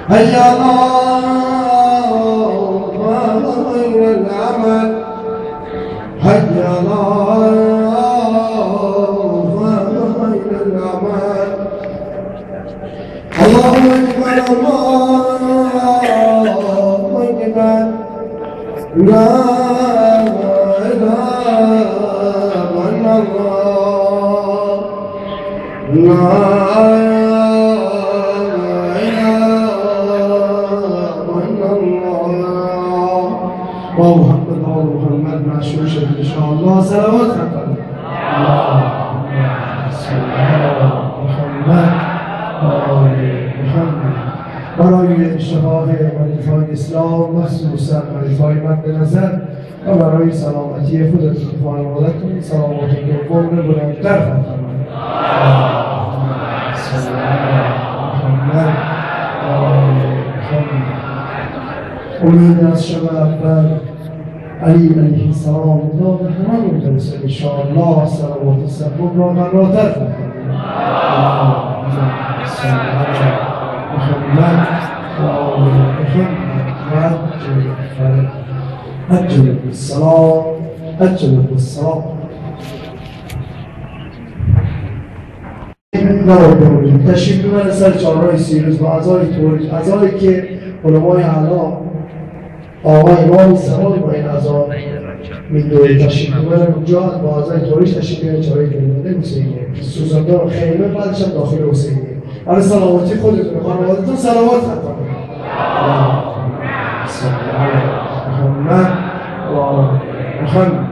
هيا خير العمل هيا خير العمل الله أكبر الله أكبر لا إله إلا الله لا محمد آل محمد مشهور شد ان شاء الله. صلوات خطر اللهم صل على محمد آل محمد. برای شفاء مریضان اسلام مخصوصا مریضان مد نظر و برای سلامتی خودتون و خانواده‌تون سلامتتون عمر بلندتر فرمایید. اللهم صل علی محمد آل محمد. امید از شب اول علی علیه السلام خدا به هممون برسه انشاءالله. صلوات سبب را مراتر فرمایید. اللهم صل علی محمد و آل محمد عجل بالسلام عجل بالسلام. نباید بمونید، تشریف ببرید سر چهارراه سیروس با اعضایی که علمای اعلی آقای امام زمان با این اعضا میدوید تشریف ببرن اونجا با اعضای توریش تشریف ببرن چهارراه گریمانده حسینیه سوزاندار خیمه بعدش هم داخل حسینیه. برای سلامتی خودتون و خانواده‌تون صلوات ختم کنید. اللهم صل علی محمد و آل محمد.